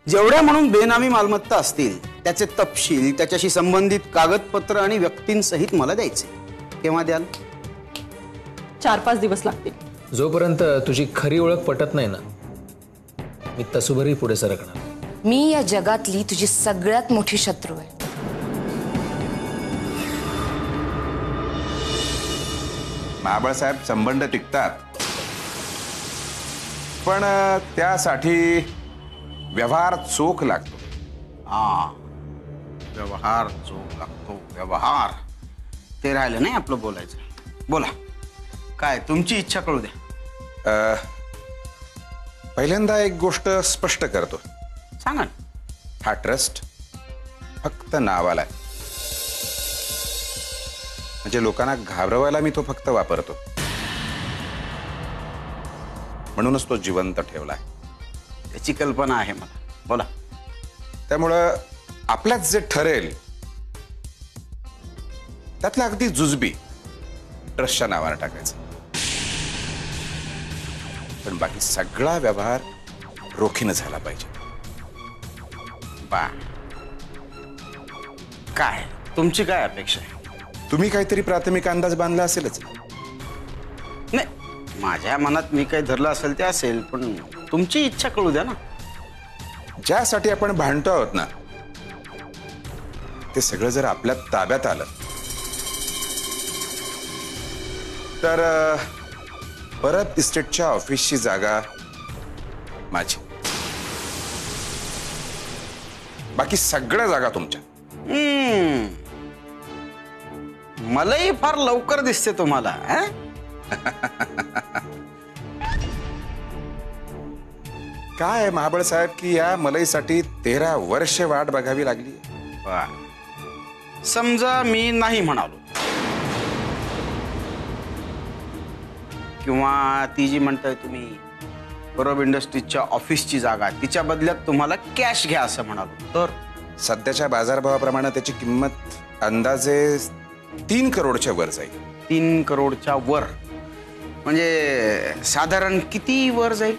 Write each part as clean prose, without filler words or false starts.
जेवढ्या म्हणून बेनामी मालमत्ता असतील त्याचे तपशील, त्याच्याशी संबंधित कागदपत्र आणि व्यक्तींसहित मला द्यायचे. केव्हा द्याल? 4-5 दिवस लागतील. जोपर्यंत तुझी खरी ओळख पटत नाही ना, मी तसुभरही पुढे सरकणार. मी या जगातली तुझी सगळ्यात मोठी शत्रू आहे. महाबळसाहेब, संबंध टिकतात, पण त्यासाठी व्यवहार चोख लागतो. व्यवहार चोख लागतो. व्यवहार ते राहिलं नाही आपलं बोलायचं. बोला, काय तुमची इच्छा कळू द्या. पहिल्यांदा एक गोष्ट स्पष्ट करतो. सांगा. हा ट्रस्ट फक्त नावाला आहे, म्हणजे लोकांना घाबरवायला मी तो फक्त वापरतो. म्हणूनच तो जिवंत ठेवलाय. त्याची कल्पना आहे मला. बोला. त्यामुळं आपल्यात जे ठरेल त्यातलं अगदी जुजबी ट्रस्टच्या नावावर टाकायचं, पण बाकी सगळा व्यवहार रोखीनं झाला पाहिजे. बा, काय तुमची काय अपेक्षा आहे? तुम्ही काहीतरी प्राथमिक अंदाज बांधला असेलच. नाही, माझ्या मनात मी काही धरलं असेल ते असेल, पण तुमची इच्छा कळू द्या ना. ज्यासाठी आपण भांडतो आहोत ना, ते सगळं जर आपल्या ताब्यात आलं तर परत इस्टेटच्या ऑफिसची जागा माझी, बाकी सगळ्या जागा तुमच्या. मलाही फार लवकर दिसते तुम्हाला. काय आहे महाबळ साहेब की या मलईसाठी 13 वर्षे वाट बघावी लागली. समजा मी नाही म्हणालो, किंवा ती जी म्हणताय तुम्ही परब इंडस्ट्रीजच्या ऑफिसची जागा, तिच्या बदल्यात तुम्हाला कॅश घ्या असं म्हणालो, तर सध्याच्या बाजारभावाप्रमाणे त्याची किंमत अंदाजे 3 करोडच्या वर जाईल. 3 करोडच्या वर म्हणजे साधारण किती वर जाईल?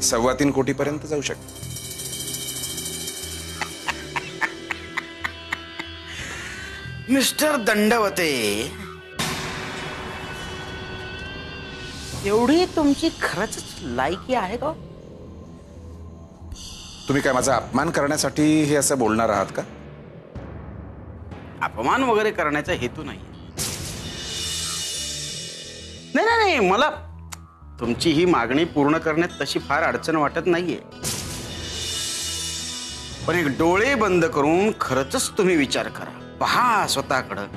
3.25 कोटीपर्यंत जाऊ शकते. मिस्टर दंडवते, एवढी तुमची खरंच लायकी आहे का? तुम्ही काय माझा अपमान करण्यासाठी हे असं बोलणार आहात का? अपमान वगैरे करण्याचा हेतू नाही. नाही नाही नाही, मला तुमची ही मागणी पूर्ण करण्यात तशी फार अडचण वाटत नाहीये, पण एक डोळे बंद करून खरंच तुम्ही विचार करा. पहा स्वतःकडं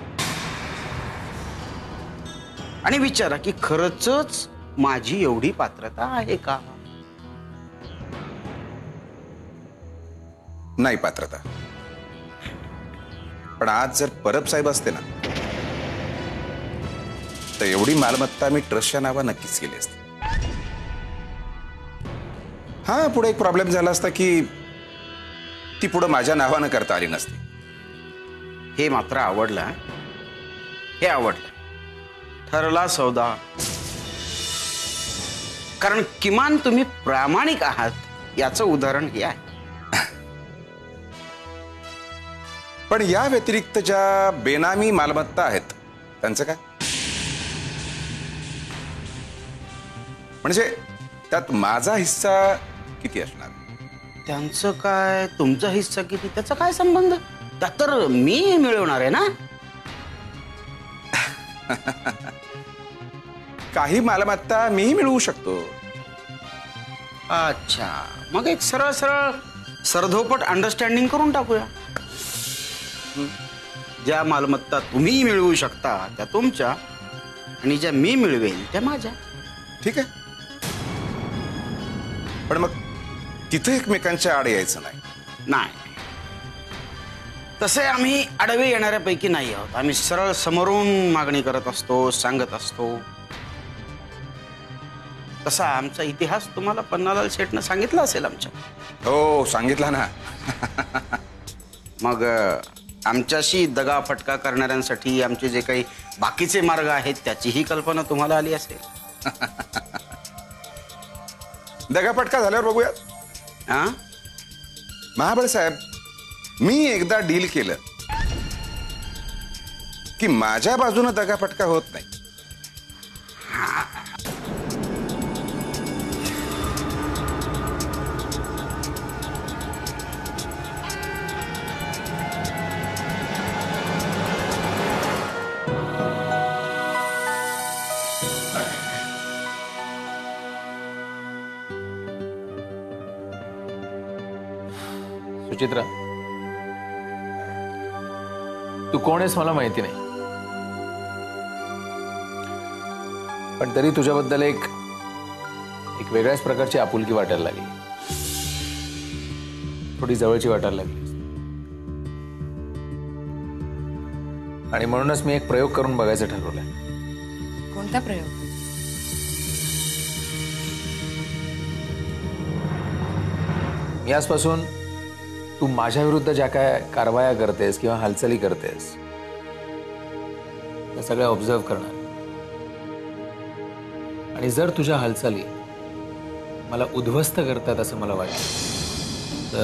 आणि विचारा की खरंच माझी एवढी पात्रता आहे का? नाही पात्रता. पण आज जर परब साहेब असते ना, तर एवढी मालमत्ता मी ट्रस्टच्या नावा नक्कीच केली असती. हा, पुढे एक प्रॉब्लेम झाला असता की ती पुढे माझ्या नावानं करता आली नसती. हे मात्र आवडलं. हे आवडलं. ठरला सौदा. कारण किमान तुम्ही प्रामाणिक आहात याचं उदाहरण हे आहे. पण या व्यतिरिक्त ज्या बेनामी मालमत्ता आहेत त्यांचं काय? म्हणजे त्यात माझा हिस्सा किती असणार? त्यांचं काय, तुमचा हिस्सा किती, त्याचा काय संबंध? त्यात तर मी मिळवणार आहे ना. काही मालमत्ता मीही मिळवू शकतो. अच्छा, मग एक सरळ सरळ सरधोपट अंडरस्टँडिंग करून टाकूया. ज्या मालमत्ता तुम्ही मिळवू शकता त्या तुमच्या, आणि ज्या मी मिळवेल त्या माझ्या. ठीक आहे, पण मग तिथे एकमेकांच्या आड यायचं नाही. नाही, तसे आम्ही आडवे येणाऱ्यापैकी नाही आहोत. आम्ही सरळ समोरून मागणी करत असतो, सांगत असतो. तसा आमचा इतिहास तुम्हाला पन्नालाल शेठनं सांगितला असेल आमच्या. हो, सांगितला ना. मग आमच्याशी दगाफटका करणाऱ्यांसाठी आमचे जे काही बाकीचे मार्ग आहेत त्याचीही कल्पना तुम्हाला आली असेल. दगाफटका झाल्यावर बघूया. हा महाबळ साहेब, मी एकदा डील केलं की माझ्या बाजूने दगाफटका होत नाही. सुचित्रा, तू कोण आहेस मला माहिती नाही, पण तरी तुझ्याबद्दल एक वेगळ्याच प्रकारची आपुलकी वाटायला लागली, थोडी जवळची वाटायला लागली. आणि म्हणूनच मी एक प्रयोग करून बघायचं ठरवलंय. कोणता प्रयोग? मी आजपासून तू माझ्या विरुद्ध ज्या काय कारवाया करतेस किंवा हालचाली करतेस त्या सगळ्या ऑब्झर्व करणार. आणि जर तुझ्या हालचाली मला उद्ध्वस्त करतात असं मला वाटतं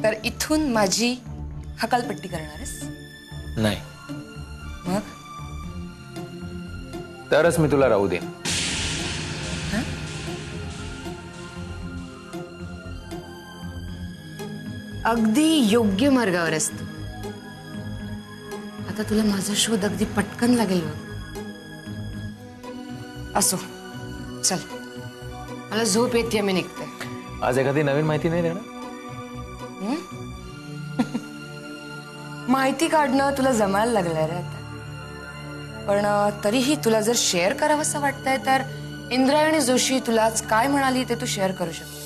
तर इथून माझी हकालपट्टी करणारस? नाही, मग तरच मी तुला राहू देईन. अगदी योग्य मार्गावर असतो. आता तुला माझा शोध अगदी पटकन लागेल बघ. असो, चल, मला झोप येते, मी निघते. आज एखादी नवीन माहिती नाही देणार? माहिती काढणं तुला जमायला लागलंय रे आता. पण तरीही तुला जर शेअर करावंसं वाटतंय तर इंद्रायणी जोशी तुला आज काय म्हणाली ते तू शेअर करू शकतो.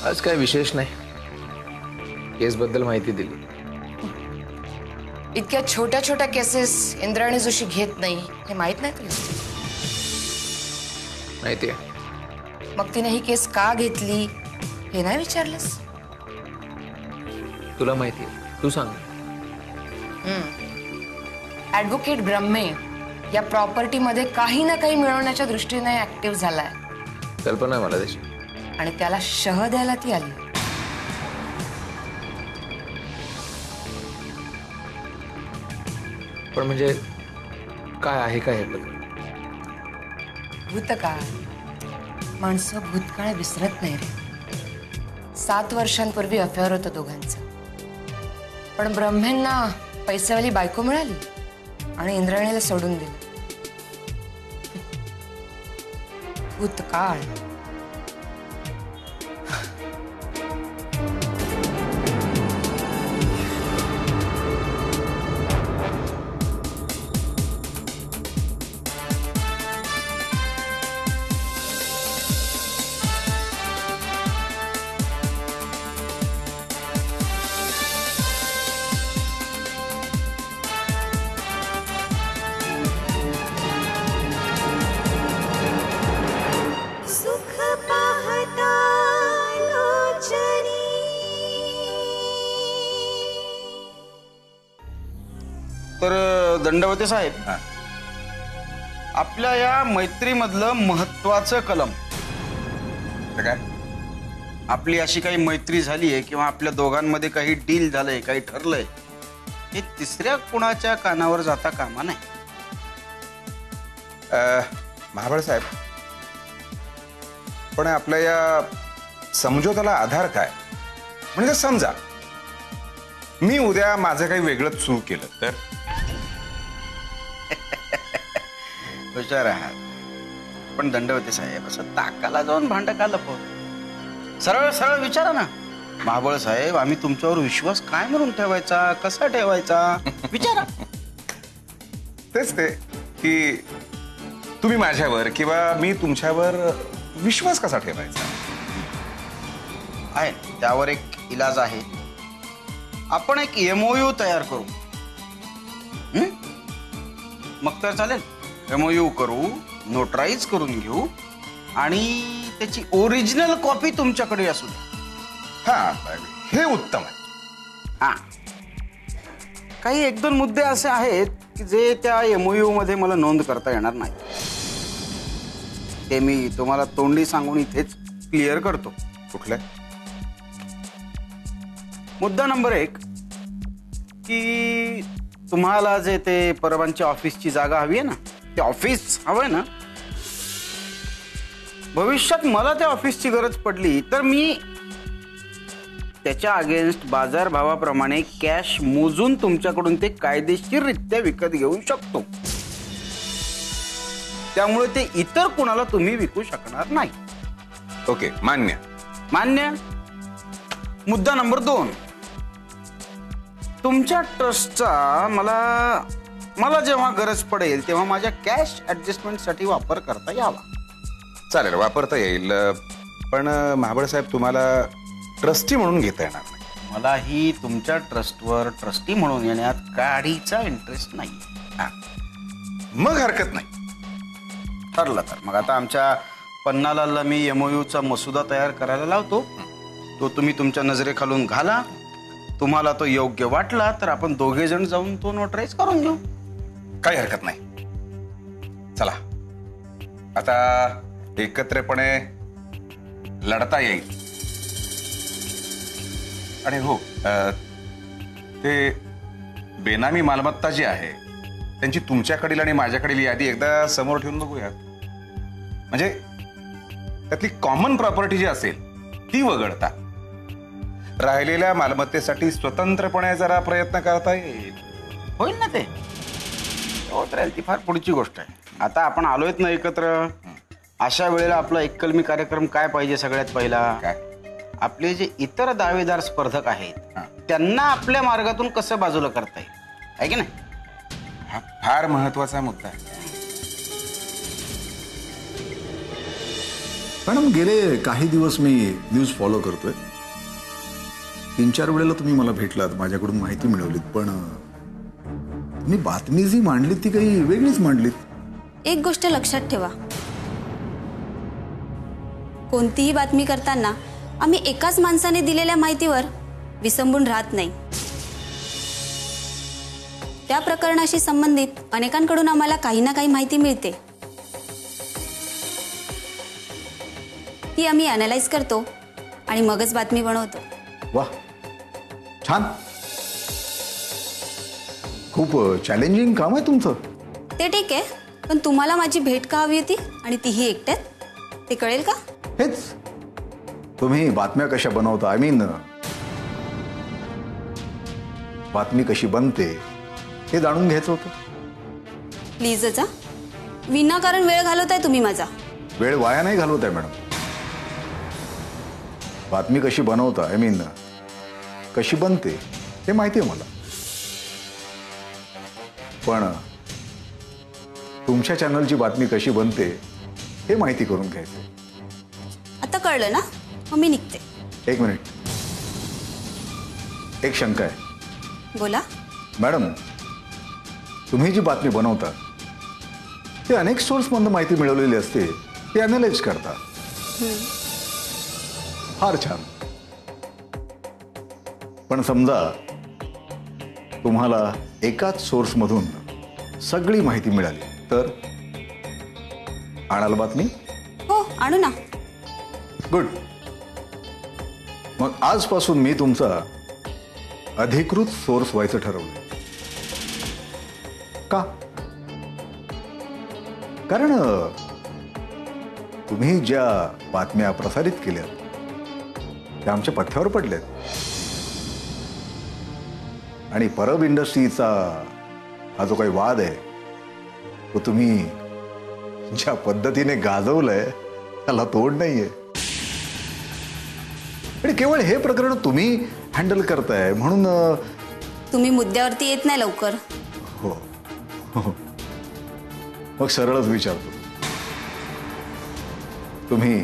आज काय विशेष नाही, केस बद्दल माहिती दिली. इतक्या छोट्या छोट्या केसेस इंद्रायणी जोशी घेत नाही हे माहित नाही तुला? माहिती आहे. मग तिने ही केस का घेतली हे नाही विचारलंस? तुला माहिती आहे, तू सांग. ऍडव्होकेट ब्रह्मे या प्रॉपर्टीमध्ये काही ना काही मिळवण्याच्या दृष्टीने ऍक्टिव्ह झालाय. कल्पना आहे मला त्याची. आणि त्याला शह द्यायला ती आली. पण म्हणजे काय आहे काय प्रकार? भूतकाळ. माणसं भूतकाळ विसरत नाही रे. 7 वर्षांपूर्वी अफेअर होतं दोघांचं. पण ब्रह्मेंना पैसेवाली बायको मिळाली आणि इंद्रायणीला सोडून दिलं. भूतकाळ. तर दंडवते साहेब, आपल्या या मैत्रीमधलं महत्वाचं कलम तर काय? आपली अशी काही मैत्री झाली आहे किंवा आपल्या दोघांमध्ये काही डील झालंय, काही ठरलंय, हे तिसऱ्या कुणाच्या कानावर जाता कामा नाही. महाबळ साहेब, पण आपल्या या समझोत्याला आधार काय? म्हणजे समजा मी उद्या माझं काही वेगळंच सुरू केलं तर? हुशार आहात. पण दंडवते साहेब, असं ताकाला जाऊन भांड का लपव? सरळ सरळ विचारा ना. महाबळ साहेब, आम्ही तुमच्यावर विश्वास काय म्हणून ठेवायचा, कसा ठेवायचा, विचारा. तेच ते की तुम्ही माझ्यावर किंवा मी तुमच्यावर विश्वास कसा ठेवायचा आहे. त्यावर एक इलाज आहे. आपण एक MOU तयार करू. मग तर चालेल. MOU करू, नोटराईज करून घेऊ आणि त्याची ओरिजिनल कॉपी तुमच्याकडे असू दे. हा, हे उत्तम आहे. हा, काही 1-2 मुद्दे असे आहेत की जे त्या MOU मध्ये मला नोंद करता येणार नाही. ते मी तुम्हाला तोंडी सांगून इथेच क्लिअर करतो. कुठल्या? मुद्दा नंबर 1 की तुम्हाला जे ते परवांच्या ऑफिसची जागा हवी आहे ना, ते ऑफिस हवंय ना, भविष्यात मला त्या ऑफिसची गरज पडली तर मी त्याच्या अगेन्स्ट बाजारभावाप्रमाणे कॅश मोजून तुमच्याकडून ते कायदेशीररित्या विकत घेऊ शकतो. त्यामुळे ते इतर कुणाला तुम्ही विकू शकणार नाही. ओके, मान्य. मान्य. मुद्दा नंबर 2, तुमच्या ट्रस्टचा मला जेव्हा गरज पडेल तेव्हा माझ्या कॅश ऍडजस्टमेंटसाठी वापर करता यावा. चालेल, वापरता येईल. पण महाबळ साहेब, तुम्हाला ट्रस्टी म्हणून घेता येणार नाही. मलाही तुमच्या ट्रस्टवर ट्रस्टी म्हणून येण्यात काडीचा इंटरेस्ट नाही. मग हरकत नाही. ठरलं तर मग आता आमच्या पन्नालालला मी MOUचा मसुदा तयार करायला लावतो. तो तुम्ही तुमच्या नजरेखालून घाला. तुम्हाला तो योग्य वाटला तर आपण दोघे जण जाऊन तो नोटराईज करून घेऊ. काही हरकत नाही. चला, आता एकत्रपणे लढता येईल. आणि हो, ते बेनामी मालमत्ता जी आहे त्यांची तुमच्याकडील आणि माझ्याकडील यादी एकदा समोर ठेवून बघूया. म्हणजे त्यातली कॉमन प्रॉपर्टी जी असेल ती वगळता राहिलेल्या मालमत्तेसाठी स्वतंत्रपणे जरा प्रयत्न करता येईल. होईल ना ते? होत राहील. ती फार पुढची गोष्ट आहे. आता आपण आलोयत ना एकत्र. अशा वेळेला आपला एककलमी कार्यक्रम काय पाहिजे? सगळ्यात पहिला काय? आपले जे इतर दावेदार स्पर्धक आहेत त्यांना आपल्या मार्गातून कसं बाजूला करता येईल, आहे की नाही? हा फार महत्वाचा मुद्दा आहे. मॅडम, गेले काही दिवस मी न्यूज फॉलो करतोय. 3-4 वेळेला तुम्ही मला भेटलात, माझ्याकडून माहिती मिळवलीत, पण तुम्ही बातमी जी मांडलीत ती काही वेगळीच मांडलीत. एक गोष्ट लक्षात ठेवा, कोणतीही बातमी करताना आम्ही एकाच माणसाने दिलेल्या माहितीवर विसंबून राहत नाही. त्या प्रकरणाशी संबंधित अनेकांकडून आम्हाला काही ना काही माहिती मिळते. ती आम्ही अनालाइज करतो आणि मगच बातमी बनवतो. वा, छान. खूप चॅलेंजिंग काम आहे तुमचं. ते ठीक आहे, पण तुम्हाला माझी भेट का हवी होती आणि तीही एकट्यात, ते कळेल का? हेच, तुम्ही बातम्या कशा बनवता, आय मीन बातमी कशी बनते हे जाणून घ्यायचं होतं. प्लीजच, विनाकारण वेळ घालवताय तुम्ही माझा. वेळ वाया नाही घालवत आहे मॅडम. बातमी कशी बनवता, आय मीन कशी बनते हे माहिती आहे मला. पण तुमच्या चॅनलची बातमी कशी बनते हे माहिती करून घ्यायचं. आता कळलं ना? मग मी निघते. एक मिनिट, एक शंका आहे. बोला. मॅडम, तुम्ही जी बातमी बनवता ते अनेक सोर्समधून माहिती मिळवलेली असते, ते अनालाइज करता. फार छान. पण समजा तुम्हाला एकाच सोर्समधून सगळी माहिती मिळाली तर आणाल बातमी? हो, आणू ना. गुड. मग आजपासून मी तुमचा अधिकृत सोर्स व्हायचं ठरवलं. का? कारण तुम्ही ज्या बातम्या प्रसारित केल्या त्या आमच्या पथ्यावर पडल्यात. आणि परब इंडस्ट्रीचा हा जो काही वाद आहे तो तुम्ही ज्या पद्धतीने गाजवलंय त्याला तोड नाहीये. आणि केवळ हे प्रकरण तुम्ही हँडल करताय म्हणून तुम्ही मुद्द्यावरती येत नाही लवकर. हो हो, मग सरळच विचारतो, तुम्ही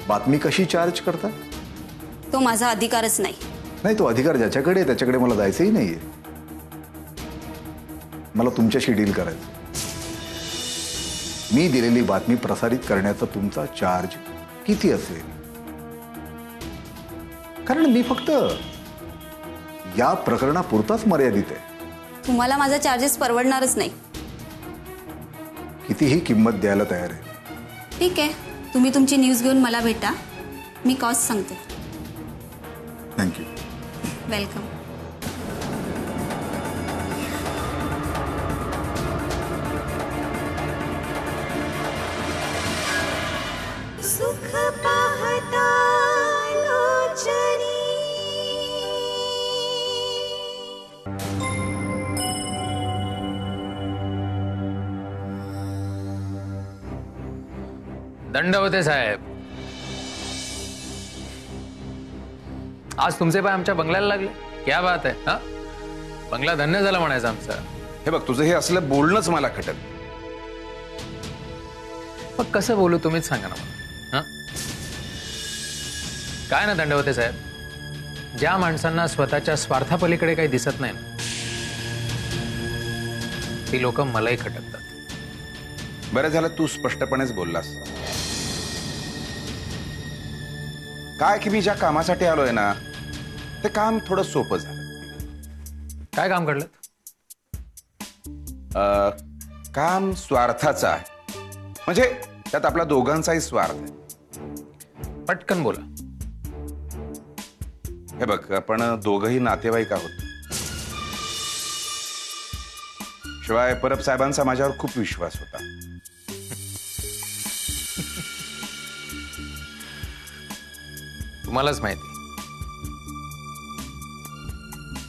बातमी कशी चार्ज करता? तो माझा अधिकारच नाही. नाही, तो अधिकार ज्याच्याकडे आहे त्याच्याकडे मला जायचंही नाहीये. मला तुमच्याशी डील करायचं. मी दिलेली बातमी प्रसारित करण्याचा तुमचा चार्ज किती असेल? कारण मी फक्त या प्रकरणापुरताच मर्यादित आहे. तुम्हाला माझा चार्जेस परवडणारच नाही. कितीही किंमत द्यायला तयार आहे. ठीक आहे, तुम्ही तुमची न्यूज घेऊन मला भेटा, मी कॉस्ट सांगते. थँक्यू. वेलकम. सुख पाहता लोचनी. दंडवते साहेब, आज तुमचे पाय आमच्या बंगल्याला लागले. क्या बात आहे. हा, बंगला धन्य झाला म्हणायचं आमचा. हे बघ, तुझं हे असलं बोलणंच मला खटत. मग कसं बोलू तुम्हीच सांगा ना मला. हा, काय ना दंडवते साहेब, ज्या माणसांना स्वतःच्या स्वार्थापलीकडे काही दिसत नाही ना, ती लोक मलाही खटकतात. बरं झालं तू स्पष्टपणेच बोललास. काय की मी ज्या कामासाठी आलोय ना, ते काम थोडं सोपं झालं. काय काम घडलं? काम स्वार्थाचं आहे. म्हणजे त्यात आपला दोघांचाही स्वार्थ आहे. पटकन बोला. हे बघ, आपण दोघंही नातेवाईक आहोत. शिवाय परब साहेबांचा माझ्यावर खूप विश्वास होता. तुम्हालाच माहिती.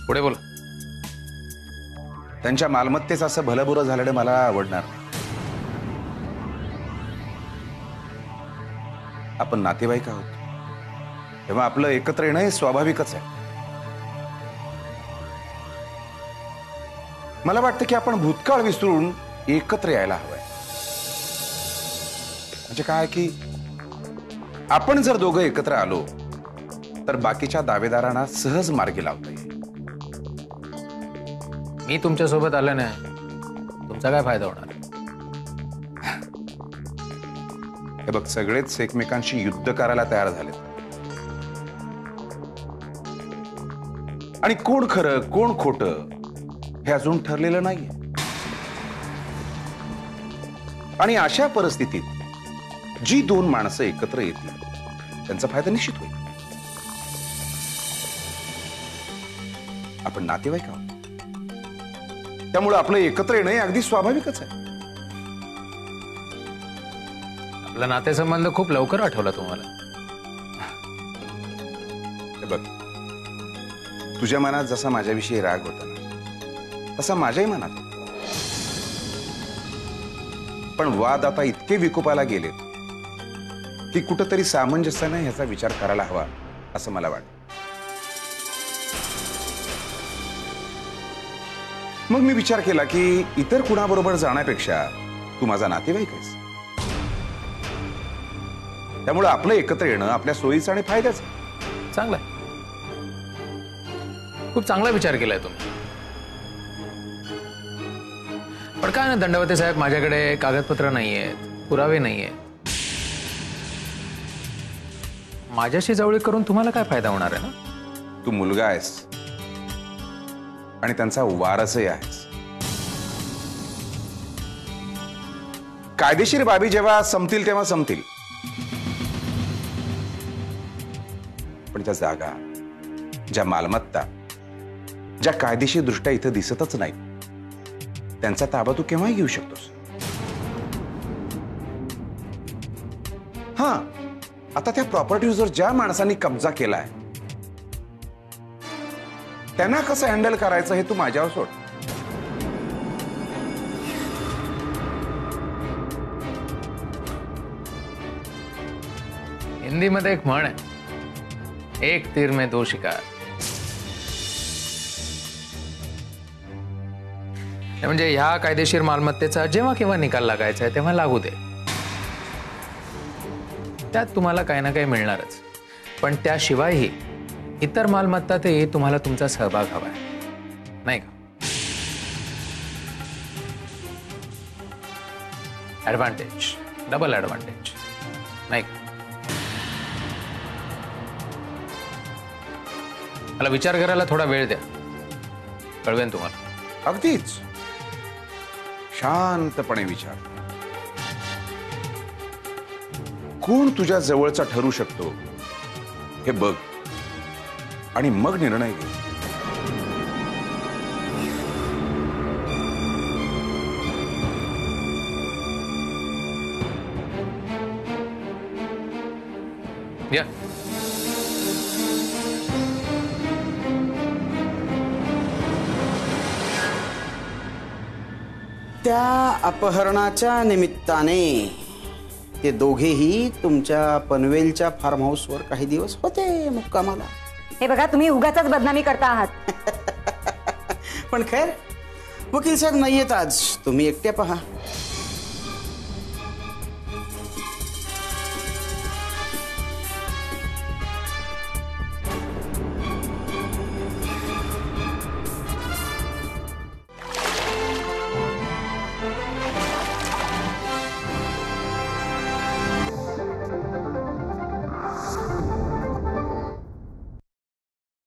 पुढे बोला. त्यांच्या मालमत्तेचं असं भलंबुरं झालेलं मला आवडणार नाही. आपण नातेवाईक आहोत, तेव्हा आपलं एकत्र येणं हे स्वाभाविकच आहे. मला वाटतं की आपण भूतकाळ विसरून एकत्र यायला हवंय. म्हणजे काय की आपण जर दोघं एकत्र आलो तर बाकीच्या दावेदारांना सहज मार्गी लावता येईल. मी तुमच्या सोबत आलं नाही, तुमचा काय फायदा होणार? हे बघ, सगळेच एकमेकांशी युद्ध करायला तयार झालेत. आणि कोण खरं कोण खोटं हे अजून ठरलेलं नाहीये. आणि अशा परिस्थितीत जी दोन माणसं एकत्र येतील त्यांचा फायदा निश्चित होईल. आपण नातेवाईक आहोत, त्यामुळे आपलं एकत्र येणं हे अगदी स्वाभाविकच आहे. आपला नातेसंबंध खूप लवकर आठवला तुम्हाला. हे बघ, तुझ्या मनात जसा माझ्याविषयी राग होता ना, तसा माझ्याही मनात होता. पण वाद आता इतके विकोपाला गेले की कुठंतरी सामंजस्याने ह्याचा विचार करायला हवा असं मला वाटतं. मग मी विचार केला की इतर कुणाबरोबर जाण्यापेक्षा तू माझा नातेवाईक आहेस, त्यामुळे आपलं एकत्र येणं आपल्या सोयीचं आणि फायद्याचं. चांगला आहे. खूप चांगला विचार केलाय तुम्ही. पण काय ना दंडवते साहेब, माझ्याकडे कागदपत्र नाहीयेत, पुरावे नाहीयेत. माझ्याशी जवळीक करून तुम्हाला काय फायदा होणार आहे ना? तू मुलगा आहेस आणि त्यांचा वारसही आहेस. कायदेशीर बाबी जेव्हा संपतील तेव्हा संपतील, पण त्या जागा, ज्या मालमत्ता, ज्या कायदेशीर दृष्ट्या इथं दिसतच नाही, त्यांचा ताबा तू केव्हाही घेऊ शकतोस. हा, आता त्या प्रॉपर्टीवर ज्या माणसांनी कब्जा केलाय त्यांना कसं हँडल करायचं हे तू माझ्यावर सोड. हिंदीमध्ये एक म्हण आहे, एक तीर में दो शिकार. म्हणजे ह्या कायदेशीर मालमत्तेचा जेव्हा केव्हा निकाल लागायचा आहे तेव्हा लागू दे. त्यात तुम्हाला काही ना काही मिळणारच, पण त्याशिवायही इतर मालमत्तातही तुम्हाला तुमचा सहभाग हवा आहे, नाही का? ऍडव्हान्टेज, डबल ऍडव्हान्टेज, नाही का? मला विचार करायला थोडा वेळ द्या, कळवेन तुम्हाला. अगदीच शांतपणे विचार. कोण तुझ्या जवळचा ठरू शकतो हे बघ आणि मग निर्णय घे. या त्या अपहरणाच्या निमित्ताने ते दोघेही तुमच्या पनवेलच्या फार्म हाऊसवर काही दिवस होते मुक्कामाला. हे बघा, तुम्ही उगाच बदनामी करता आहात. पण खैर वकील साहेब नाहीयेत आज, तुम्ही एकट्या पहा.